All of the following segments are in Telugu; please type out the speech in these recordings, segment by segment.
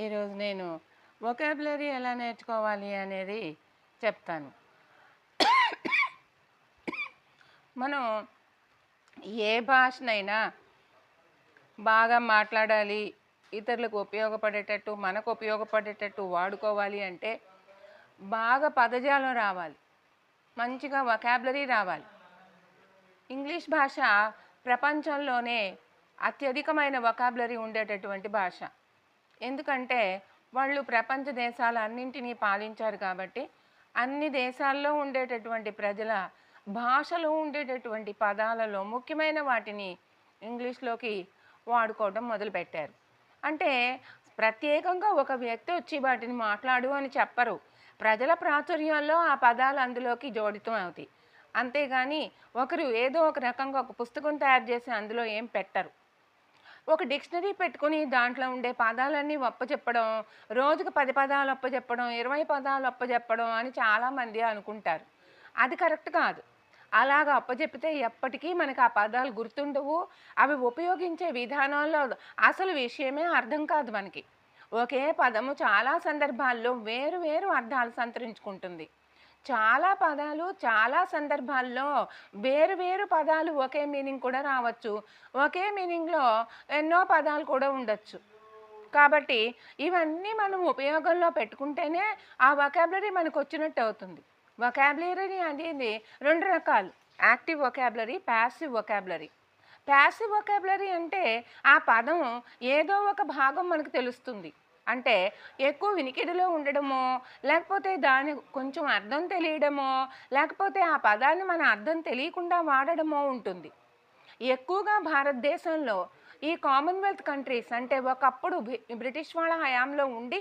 ఈరోజు నేను వొకాబులరీ ఎలా నేర్చుకోవాలి అనేది చెప్తాను. మనం ఏ భాషనైనా బాగా మాట్లాడాలి, ఇతరులకు ఉపయోగపడేటట్టు, మనకు ఉపయోగపడేటట్టు వాడుకోవాలి అంటే బాగా పదజాలం రావాలి, మంచిగా వొకాబులరీ రావాలి. ఇంగ్లీష్ భాష ప్రపంచంలోనే అత్యధికమైన వొకాబులరీ ఉండేటటువంటి భాష. ఎందుకంటే వాళ్ళు ప్రపంచ దేశాలన్నింటినీ పాలించారు కాబట్టి అన్ని దేశాల్లో ఉండేటటువంటి ప్రజల భాషలో ఉండేటటువంటి పదాలలో ముఖ్యమైన వాటిని ఇంగ్లీష్లోకి వాడుకోవడం మొదలుపెట్టారు. అంటే ప్రత్యేకంగా ఒక వ్యక్తి వచ్చి వాటిని మాట్లాడు అని చెప్పరు. ప్రజల ప్రాచుర్యంలో ఆ పదాలు అందులోకి జోడితం అవుతాయి. అంతేగాని ఒకరు ఏదో ఒక రకంగా ఒక పుస్తకం తయారు చేసి అందులో ఏం పెట్టరు. ఒక డిక్షనరీ పెట్టుకుని దాంట్లో ఉండే పదాలన్నీ ఒప్పచెప్పడం, రోజుకు 10 పదాలు ఒప్పచెప్పడం, 20 పదాలు ఒప్పచెప్పడం అని చాలామంది అనుకుంటారు. అది కరెక్ట్ కాదు. అలాగా అప్పచెప్పితే ఎప్పటికీ మనకు ఆ పదాలు గుర్తుండవు. అవి ఉపయోగించే విధానంలో అసలు విషయమే అర్థం కాదు మనకి. ఒకే పదము చాలా సందర్భాల్లో వేరు వేరు అర్థాలు సంతరించుకుంటుంది. చాలా పదాలు చాలా సందర్భాల్లో వేరు వేరు పదాలు ఒకే మీనింగ్ కూడా రావచ్చు. ఒకే మీనింగ్లో ఎన్నో పదాలు కూడా ఉండొచ్చు. కాబట్టి ఇవన్నీ మనం ఉపయోగంలో పెట్టుకుంటేనే ఆ వొకాబులరీ మనకు వచ్చినట్టు అవుతుంది. వొకాబులరీ అనేది 2 రకాలు: active vocabulary, passive vocabulary. Passive vocabulary అంటే ఆ పదం ఏదో ఒక భాగం మనకు తెలుస్తుంది. అంటే ఎక్కువ వినికిడిలో ఉండడమో, లేకపోతే దాని కొంచెం అర్థం తెలియడమో, లేకపోతే ఆ పదాన్ని మన అర్థం తెలియకుండా వాడడమో ఉంటుంది. ఎక్కువగా భారతదేశంలో ఈ కామన్వెల్త్ కంట్రీస్ అంటే ఒకప్పుడు బ్రిటిష్ వాళ్ళ హయాంలో ఉండి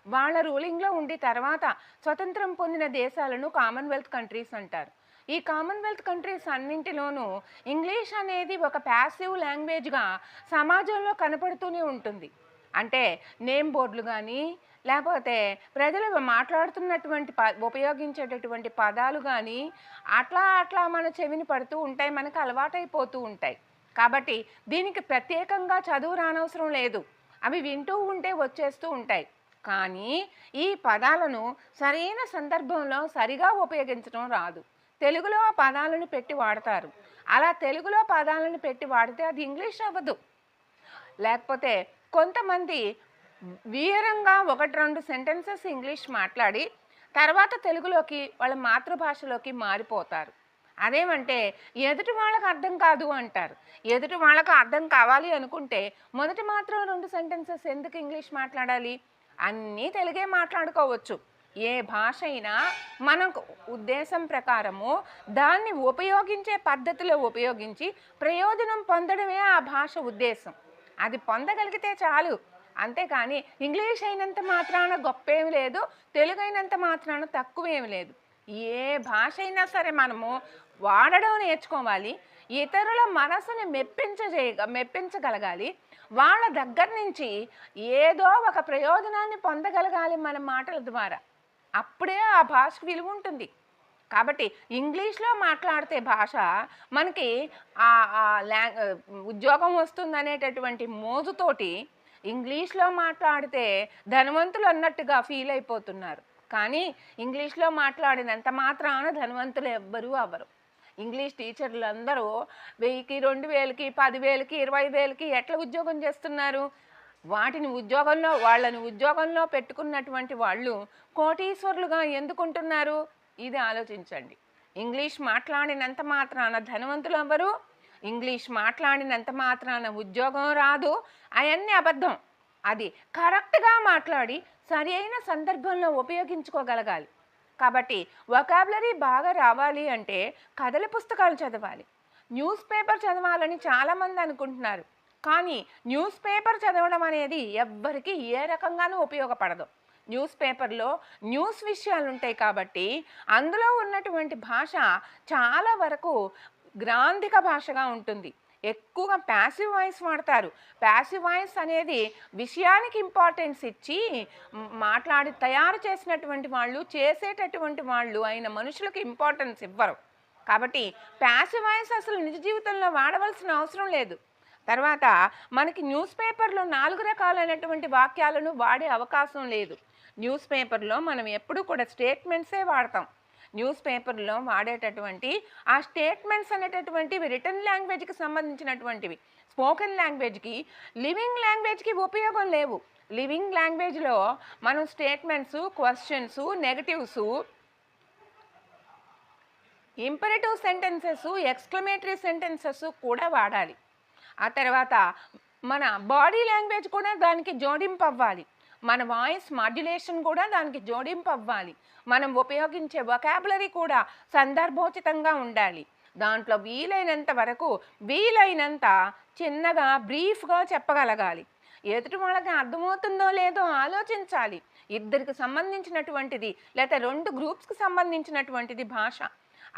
వాళ్ళ రూలింగ్లో ఉండి తర్వాత స్వతంత్రం పొందిన దేశాలను కామన్వెల్త్ కంట్రీస్ అంటారు. ఈ కామన్వెల్త్ కంట్రీస్ అన్నింటిలోనూ ఇంగ్లీష్ అనేది ఒక ప్యాసివ్ లాంగ్వేజ్గా సమాజంలో కనపడుతూనే ఉంటుంది. అంటే నేమ్ బోర్డులు కానీ, లేకపోతే ప్రజలు మాట్లాడుతున్నటువంటి ఉపయోగించేటటువంటి పదాలు కానీ అట్లా అట్లా మన చెవిని పడుతూ ఉంటాయి, మనకు అలవాటైపోతూ ఉంటాయి. కాబట్టి దీనికి ప్రత్యేకంగా చదువు రానవసరం లేదు. అవి వింటూ ఉంటే వచ్చేస్తూ ఉంటాయి. కానీ ఈ పదాలను సరైన సందర్భంలో సరిగా ఉపయోగించడం రాదు. తెలుగులో పదాలను పెట్టి వాడతారు. అలా తెలుగులో పదాలను పెట్టి వాడితే అది ఇంగ్లీష్ అవ్వదు. లేకపోతే కొంతమంది వీరంగా 1-2 సెంటెన్సెస్ ఇంగ్లీష్ మాట్లాడి తర్వాత తెలుగులోకి వాళ్ళ మాతృభాషలోకి మారిపోతారు. అదేమంటే ఎదుటి వాళ్ళకి అర్థం కాదు అంటారు. ఎదుటి వాళ్ళకి అర్థం కావాలి అనుకుంటే మొదటి మాత్రం 2 సెంటెన్సెస్ ఎందుకు ఇంగ్లీష్ మాట్లాడాలి? అన్నీ తెలుగే మాట్లాడుకోవచ్చు. ఏ భాష అయినా మనకు ఉద్దేశం ప్రకారము దాన్ని ఉపయోగించే పద్ధతిలో ఉపయోగించి ప్రయోజనం పొందడమే ఆ భాష ఉద్దేశం. అది పొందగలిగితే చాలు. అంతేకాని ఇంగ్లీష్ అయినంత మాత్రాన గొప్పేమి లేదు, తెలుగు అయినంత మాత్రాన తక్కువేమి లేదు. ఏ భాష అయినా సరే మనము వాడడం నేర్చుకోవాలి. ఇతరుల మనసుని మెప్పించగలగాలి. వాళ్ళ దగ్గర నుంచి ఏదో ఒక ప్రయోజనాన్ని పొందగలగాలి మన మాటల ద్వారా. అప్పుడే ఆ భాషకు విలువ ఉంటుంది. కాబట్టి ఇంగ్లీష్లో మాట్లాడితే భాష మనకి ఉద్యోగం వస్తుందనేటటువంటి మోజుతోటి ఇంగ్లీష్లో మాట్లాడితే ధనవంతులు అన్నట్టుగా ఫీల్ అయిపోతున్నారు. కానీ ఇంగ్లీష్లో మాట్లాడినంత మాత్రాన ధనవంతులు ఎవ్వరూ అవ్వరు. ఇంగ్లీష్ టీచర్లు అందరూ 1000కి, 2000కి, 10,000కి, 20,000కి ఎట్లా ఉద్యోగం చేస్తున్నారు? వాళ్ళని ఉద్యోగంలో పెట్టుకున్నటువంటి వాళ్ళు కోటీశ్వరులుగా ఎందుకుంటున్నారు? ఇది ఆలోచించండి. ఇంగ్లీష్ మాట్లాడినంత మాత్రాన ధనవంతులు అవ్వరు, ఇంగ్లీష్ మాట్లాడినంత మాత్రాన ఉద్యోగం రాదు. అవన్నీ అబద్ధం. అది కరెక్ట్గా మాట్లాడి సరి అయిన సందర్భంలో ఉపయోగించుకోగలగాలి. కాబట్టి వొకాబులరీ బాగా రావాలి అంటే కథల పుస్తకాలు చదవాలి, న్యూస్ పేపర్ చదవాలని చాలామంది అనుకుంటున్నారు. కానీ న్యూస్ పేపర్ చదవడం అనేది ఎవ్వరికి ఏ రకంగానూ ఉపయోగపడదు. న్యూస్ పేపర్లో న్యూస్ విషయాలు ఉంటాయి కాబట్టి అందులో ఉన్నటువంటి భాష చాలా వరకు గ్రాంధిక భాషగా ఉంటుంది. ఎక్కువగా ప్యాసివ్ వాయిస్ వాడతారు. ప్యాసివ్ వాయిస్ అనేది విషయానికి ఇంపార్టెన్స్ ఇచ్చి తయారు చేసినటువంటి వాళ్ళు, చేసేటటువంటి వాళ్ళు అయిన మనుషులకు ఇంపార్టెన్స్ ఇవ్వరు. కాబట్టి ప్యాసివ్ వాయిస్ అసలు నిజ జీవితంలో వాడవలసిన అవసరం లేదు. తర్వాత మనకి న్యూస్ పేపర్లో 4 రకాలైనటువంటి వాక్యాలను వాడే అవకాశం లేదు. న్యూస్ పేపర్లో మనం ఎప్పుడూ కూడా స్టేట్మెంట్సే వాడతాం. న్యూస్ పేపర్లో వాడేటటువంటి ఆ స్టేట్మెంట్స్ అనేటటువంటివి రిటర్న్ లాంగ్వేజ్కి సంబంధించినటువంటివి. స్పోకెన్ లాంగ్వేజ్కి, లివింగ్ లాంగ్వేజ్కి ఉపయోగం లేవు. లివింగ్ లాంగ్వేజ్లో మనం statements, questions, negatives, imperative sentences, exclamatory sentences కూడా వాడాలి. ఆ తర్వాత మన బాడీ లాంగ్వేజ్ కూడా దానికి జోడింపు అవ్వాలి. మన వాయిస్ మాడ్యులేషన్ కూడా దానికి జోడింపు అవ్వాలి. మనం ఉపయోగించే వొకాబులరీ కూడా సందర్భోచితంగా ఉండాలి. దాంట్లో వీలైనంత వరకు వీలైనంత చిన్నగా బ్రీఫ్గా చెప్పగలగాలి. ఎదుటి వాళ్ళకి అర్థమవుతుందో లేదో ఆలోచించాలి. ఇద్దరికి సంబంధించినటువంటిది లేదా 2 గ్రూప్స్కి సంబంధించినటువంటిది భాష.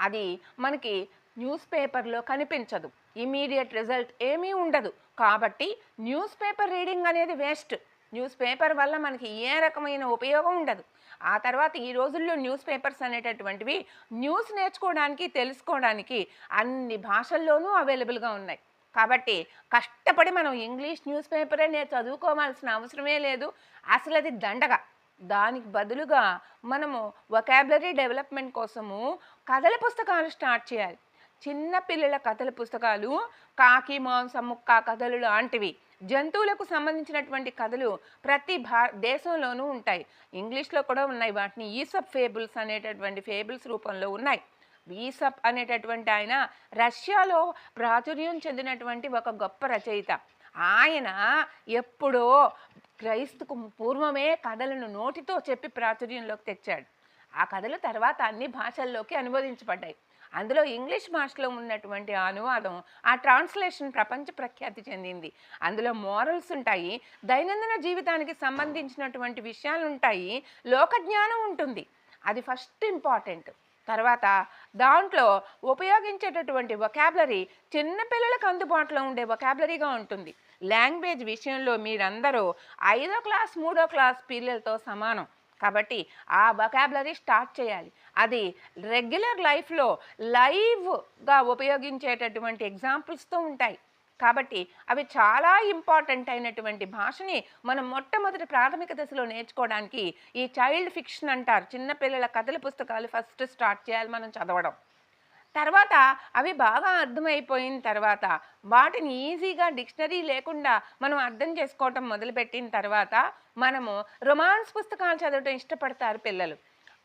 అది మనకి న్యూస్ పేపర్లో కనిపించదు. ఇమీడియట్ రిజల్ట్ ఏమీ ఉండదు. కాబట్టి న్యూస్ పేపర్ రీడింగ్ అనేది వేస్ట్. న్యూస్ పేపర్ వల్ల మనకి ఏ రకమైన ఉపయోగం ఉండదు. ఆ తర్వాత ఈ రోజుల్లో న్యూస్ పేపర్స్ అనేటటువంటివి న్యూస్ నేర్చుకోవడానికి, తెలుసుకోవడానికి అన్ని భాషల్లోనూ అవైలబుల్గా ఉన్నాయి. కాబట్టి కష్టపడి మనం ఇంగ్లీష్ న్యూస్ పేపరే చదువుకోవాల్సిన అవసరమే లేదు. అసలు అది దండగ. దానికి బదులుగా మనము వొకాబులరీ డెవలప్మెంట్ కోసము కథల పుస్తకాలు స్టార్ట్ చేయాలి. చిన్న పిల్లల కథల పుస్తకాలు, కాకి మాంసం ముక్క కథలు లాంటివి, జంతువులకు సంబంధించినటువంటి కథలు ప్రతి దేశంలోనూ ఉంటాయి. ఇంగ్లీష్లో కూడా ఉన్నాయి. వాటిని ఈసప్ ఫేబుల్స్ అనేటటువంటి ఫేబుల్స్ రూపంలో ఉన్నాయి. ఈసప్ అనేటటువంటి ఆయన రష్యాలో ప్రాచుర్యం చెందినటువంటి ఒక గొప్ప రచయిత. ఆయన ఎప్పుడో క్రైస్తుకు పూర్వమే కథలను నోటితో చెప్పి ప్రాచుర్యంలోకి తెచ్చాడు. ఆ కథలు తర్వాత అన్ని భాషల్లోకి అనువదించబడ్డాయి. అందులో ఇంగ్లీష్ భాషలో ఉన్నటువంటి అనువాదం, ఆ ట్రాన్స్లేషన్ ప్రపంచ ప్రఖ్యాతి చెందింది. అందులో మోరల్స్ ఉంటాయి, దైనందిన జీవితానికి సంబంధించినటువంటి విషయాలు ఉంటాయి, లోకజ్ఞానం ఉంటుంది. అది ఫస్ట్ ఇంపార్టెంట్. తర్వాత దాంట్లో ఉపయోగించేటటువంటి వొకాబులరీ చిన్నపిల్లలకు అందుబాటులో ఉండే వొకాబులరీగా ఉంటుంది. లాంగ్వేజ్ విషయంలో మీరందరూ 5వ క్లాస్ 3వ క్లాస్ పిల్లలతో సమానం. కాబట్టి ఆ వొకాబులరీ స్టార్ట్ చేయాలి. అది రెగ్యులర్ లైఫ్లో లైవ్గా ఉపయోగించేటటువంటి ఎగ్జాంపుల్స్తో ఉంటాయి. కాబట్టి అవి చాలా ఇంపార్టెంట్ అయినటువంటి భాషని మనం మొట్టమొదటి ప్రాథమిక దశలో నేర్చుకోవడానికి ఈ చైల్డ్ ఫిక్షన్ అంటారు. చిన్నపిల్లల కథల పుస్తకాలు ఫస్ట్ స్టార్ట్ చేయాలి మనం చదవడం. తర్వాత అవి బాగా అర్థమైపోయిన తర్వాత వాటిని ఈజీగా డిక్షనరీ లేకుండా మనం అర్థం చేసుకోవటం మొదలుపెట్టిన తర్వాత మనము రొమాన్స్ పుస్తకాలు చదవటం ఇష్టపడతారు పిల్లలు.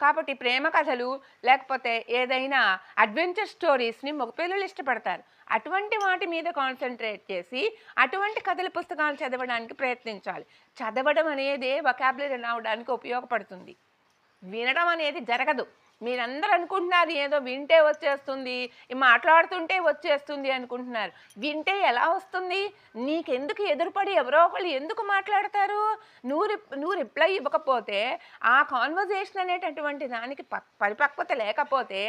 కాబట్టి ప్రేమ కథలు లేకపోతే ఏదైనా అడ్వెంచర్ స్టోరీస్ని మగపిల్లలు ఇష్టపడతారు. అటువంటి వాటి మీద కాన్సన్ట్రేట్ చేసి అటువంటి కథల పుస్తకాలు చదవడానికి ప్రయత్నించాలి. చదవడం అనేది వొకాబులరీ రావడానికి ఉపయోగపడుతుంది. వినడం అనేది జరగదు. మీరందరూ అనుకుంటున్నారు ఏదో వింటే వచ్చేస్తుంది, మాట్లాడుతుంటే వచ్చేస్తుంది అనుకుంటున్నారు. వింటే ఎలా వస్తుంది? నీకెందుకు ఎదురుపడి ఎవరో ఒకళ్ళు ఎందుకు మాట్లాడతారు? నువ్వు రిప్లై ఇవ్వకపోతే, ఆ కాన్వర్జేషన్ అనేటటువంటి దానికి పరిపక్వత లేకపోతే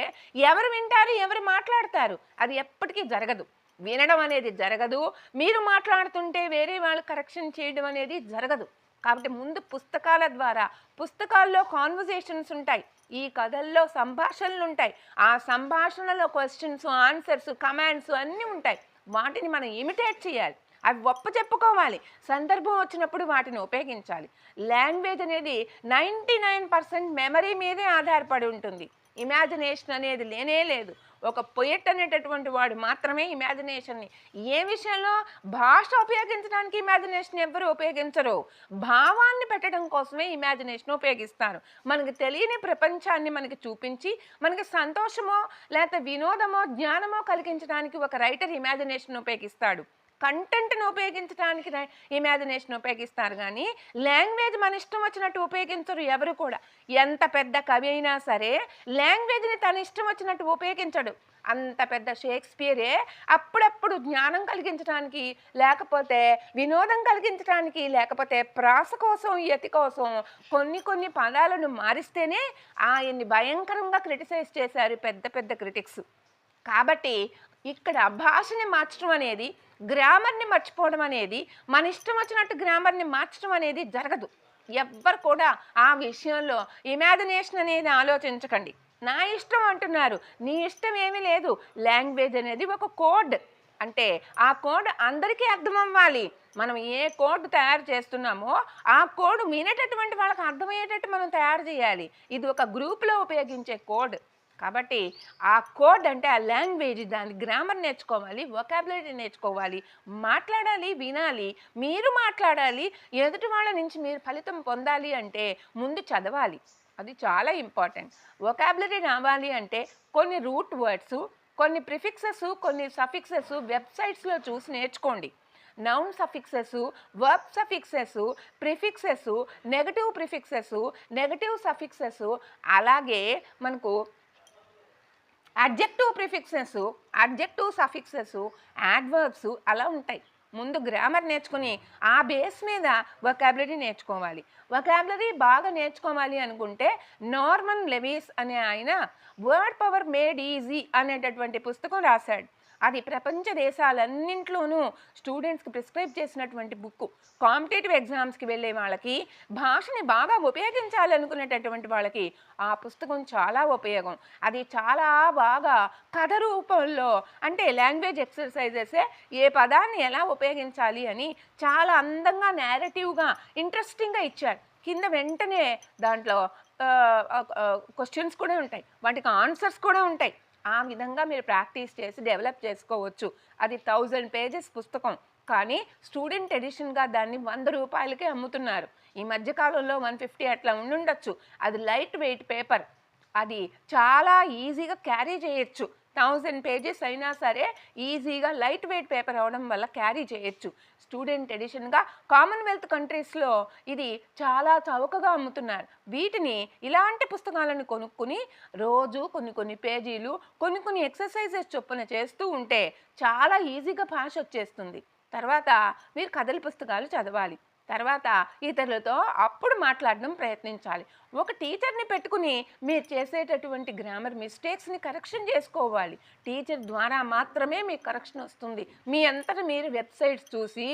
ఎవరు వింటారు, ఎవరు మాట్లాడతారు? అది ఎప్పటికీ జరగదు. వినడం అనేది జరగదు. మీరు మాట్లాడుతుంటే వేరే వాళ్ళు కరెక్షన్ చేయడం అనేది జరగదు. కాబట్టి ముందు పుస్తకాల ద్వారా, పుస్తకాల్లో కాన్వర్జేషన్స్ ఉంటాయి, ఈ కథల్లో సంభాషణలు ఉంటాయి, ఆ సంభాషణలో క్వశ్చన్స్, ఆన్సర్స్, కమాండ్స్ అన్నీ ఉంటాయి. వాటిని మనం ఇమిటేట్ చేయాలి, అవి ఒప్ప చెప్పుకోవాలి. సందర్భం వచ్చినప్పుడు వాటిని ఉపయోగించాలి. లాంగ్వేజ్ అనేది 99% మెమరీ మీదే ఆధారపడి ఉంటుంది. ఇమాజినేషన్ అనేది లేనే లేదు. ఒక పొయెట్ అనేటటువంటి వాడు మాత్రమే ఇమాజినేషన్ని, ఏ విషయంలో భాష ఉపయోగించడానికి ఇమాజినేషన్ ఎవరు ఉపయోగించరు. భావాన్ని పెట్టడం కోసమే ఇమాజినేషన్ ఉపయోగిస్తారు. మనకు తెలియని ప్రపంచాన్ని మనకి చూపించి మనకి సంతోషమో లేకపోతే వినోదమో జ్ఞానమో కలిగించడానికి ఒక రైటర్ ఇమాజినేషన్ ఉపయోగిస్తాడు. కంటెంట్ను ఉపయోగించడానికి ఇమాజినేషన్ ఉపయోగిస్తారు. కానీ లాంగ్వేజ్ మన ఇష్టం వచ్చినట్టు ఉపయోగించరు ఎవరు కూడా. ఎంత పెద్ద కవి అయినా సరే లాంగ్వేజ్ని తన ఇష్టం వచ్చినట్టు ఉపయోగించడు. అంత పెద్ద షేక్స్పియరే అప్పుడప్పుడు జ్ఞానం కలిగించడానికి, లేకపోతే వినోదం కలిగించడానికి, లేకపోతే ప్రాస కోసం, యతి కోసం కొన్ని పదాలను మారిస్తేనే ఆయన్ని భయంకరంగా క్రిటిసైజ్ చేశారు పెద్ద పెద్ద క్రిటిక్స్. కాబట్టి ఇక్కడ భాషని మార్చడం అనేది, గ్రామర్ని మర్చిపోవడం అనేది, మన ఇష్టం వచ్చినట్టు గ్రామర్ని మార్చడం అనేది జరగదు. ఎవ్వరు కూడా ఆ విషయంలో ఇమాజినేషన్ అనేది ఆలోచించకండి. నా ఇష్టం అంటున్నారు, నీ ఇష్టం ఏమీ లేదు. లాంగ్వేజ్ అనేది ఒక కోడ్. అంటే ఆ కోడ్ అందరికీ అర్థం అవ్వాలి. మనం ఏ కోడ్ తయారు చేస్తున్నామో ఆ కోడ్ వినేటటువంటి వాళ్ళకి అర్థమయ్యేటట్టు మనం తయారు చేయాలి. ఇది ఒక గ్రూప్‌లో ఉపయోగించే కోడ్. కాబట్టి ఆ కోడ్ అంటే ఆ లాంగ్వేజ్, దాని గ్రామర్ నేర్చుకోవాలి, వొకాబులరీ నేర్చుకోవాలి, మాట్లాడాలి, వినాలి, మీరు మాట్లాడాలి. ఎదుటి వాళ్ళ నుంచి మీరు ఫలితం పొందాలి అంటే ముందు చదవాలి. అది చాలా ఇంపార్టెంట్. వొకాబులరీ రావాలి అంటే కొన్ని రూట్ వర్డ్స్, కొన్ని ప్రిఫిక్సెస్, కొన్ని సఫిక్సెస్ వెబ్‌సైట్స్‌లో చూసి నేర్చుకోండి. Noun suffixes, verb suffixes, prefixes, negative prefixes, negative suffixes, అలాగే మనకు adjective prefixes, adjective suffixes, adverbs అలా ఉంటాయి. ముందు గ్రామర్ నేర్చుకుని ఆ బేస్ మీద వొకాబులరీ నేర్చుకోవాలి. వొకాబులరీ బాగా నేర్చుకోవాలి అనుకుంటే నార్మన్ లెవిస్ అనే ఆయన వర్డ్ పవర్ మేడ్ ఈజీ అనేటటువంటి పుస్తకం రాశాడు. అది ప్రపంచ దేశాలన్నింట్లోనూ స్టూడెంట్స్కి ప్రిస్క్రైబ్ చేసినటువంటి బుక్. కాంపిటేటివ్ ఎగ్జామ్స్కి వెళ్ళే వాళ్ళకి, భాషని బాగా ఉపయోగించాలనుకునేటటువంటి వాళ్ళకి ఆ పుస్తకం చాలా ఉపయోగం. అది చాలా బాగా కథ రూపంలో, అంటే లాంగ్వేజ్ ఎక్సర్సైజెసే ఏ పదాన్ని ఎలా ఉపయోగించాలి అని చాలా అందంగా, నేరేటివ్గా, ఇంట్రెస్టింగ్గా ఇచ్చారు. కింద వెంటనే దాంట్లో క్వశ్చన్స్ కూడా ఉంటాయి, వాటికి ఆన్సర్స్ కూడా ఉంటాయి. ఆ విధంగా మీరు ప్రాక్టీస్ చేసి డెవలప్ చేసుకోవచ్చు. అది 1000 పేజెస్ పుస్తకం. కానీ స్టూడెంట్ ఎడిషన్గా దాన్ని 100 రూపాయలకే అమ్ముతున్నారు. ఈ మధ్యకాలంలో 150 అట్లా ఉండుండొచ్చు. అది లైట్ వెయిట్ పేపర్. అది చాలా ఈజీగా క్యారీ చేయొచ్చు. 1000 పేజెస్ అయినా సరే ఈజీగా లైట్ వెయిట్ పేపర్ అవడం వల్ల క్యారీ చేయొచ్చు. స్టూడెంట్ ఎడిషన్గా కామన్వెల్త్ కంట్రీస్లో ఇది చాలా చౌకగా అమ్ముతున్నారు. వీటిని, ఇలాంటి పుస్తకాలను కొనుక్కుని రోజు కొన్ని పేజీలు, కొన్ని ఎక్సర్సైజెస్ చొప్పున చేస్తూ ఉంటే చాలా ఈజీగా భాష వచ్చేస్తుంది. తర్వాత మీరు కథల పుస్తకాలు చదవాలి. తర్వాత ఇతరులతో అప్పుడు మాట్లాడడం ప్రయత్నించాలి. ఒక టీచర్ని పెట్టుకుని మీరు చేసేటటువంటి గ్రామర్ మిస్టేక్స్ని కరెక్షన్ చేసుకోవాలి. టీచర్ ద్వారా మాత్రమే మీకు కరెక్షన్ వస్తుంది. మీ అంతటా మీరు వెబ్సైట్స్ చూసి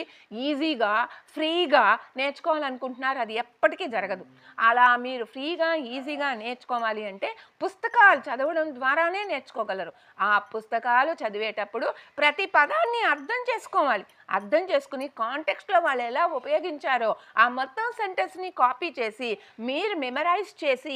ఈజీగా, ఫ్రీగా నేర్చుకోవాలనుకుంటున్నారు, అది ఎప్పటికీ జరగదు. అలా మీరు ఫ్రీగా, ఈజీగా నేర్చుకోవాలి అంటే పుస్తకాలు చదవడం ద్వారానే నేర్చుకోగలరు. ఆ పుస్తకాలు చదివేటప్పుడు ప్రతి పదాన్ని అర్థం చేసుకోవాలి. అర్థం చేసుకుని కాంటెక్స్ట్లో వాళ్ళు ఎలా ఉపయోగించారో ఆ మొత్తం సెంటెన్స్ని కాపీ చేసి మీరు మెమరైజ్ చేసి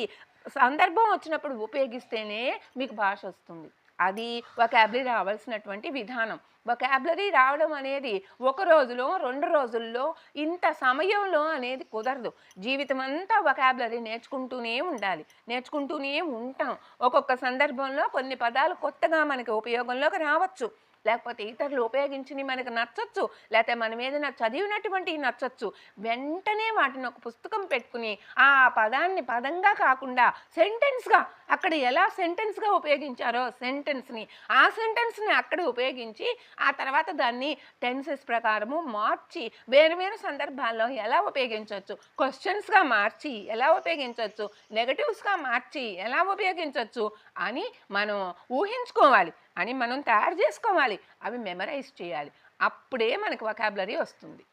సందర్భం వచ్చినప్పుడు ఉపయోగిస్తేనే మీకు భాష వస్తుంది. అది వొకాబులరీ రావాల్సినటువంటి విధానం. వొకాబులరీ రావడం అనేది ఒక రోజులో, 2 రోజుల్లో, ఇంత సమయంలో అనేది కుదరదు. జీవితం అంతా వొకాబులరీ నేర్చుకుంటూనే ఉండాలి, నేర్చుకుంటూనే ఉంటాం. ఒక్కొక్క సందర్భంలో కొన్ని పదాలు కొత్తగా మనకి ఉపయోగంలోకి రావచ్చు, లేకపోతే ఇతరులు ఉపయోగించినవి మనకు నచ్చచ్చు, లేకపోతే మనం ఏదైనా చదివినటువంటివి నచ్చచ్చు. వెంటనే వాటిని ఒక పుస్తకం పెట్టుకుని ఆ పదాన్ని పదంగా కాకుండా సెంటెన్స్గా, అక్కడ ఎలా సెంటెన్స్గా ఉపయోగించారో సెంటెన్స్ని, ఆ సెంటెన్స్ని అక్కడ ఉపయోగించి ఆ తర్వాత దాన్ని టెన్సెస్ ప్రకారము మార్చి వేరు సందర్భాల్లో ఎలా ఉపయోగించవచ్చు, క్వశ్చన్స్గా మార్చి ఎలా ఉపయోగించవచ్చు, నెగటివ్స్గా మార్చి ఎలా ఉపయోగించవచ్చు అని మనం ఊహించుకోవాలి, అని మనం తయారు చేసుకోవాలి. అవి మెమరైజ్ చేయాలి. అప్పుడే మనకు వొకాబులరీ వస్తుంది.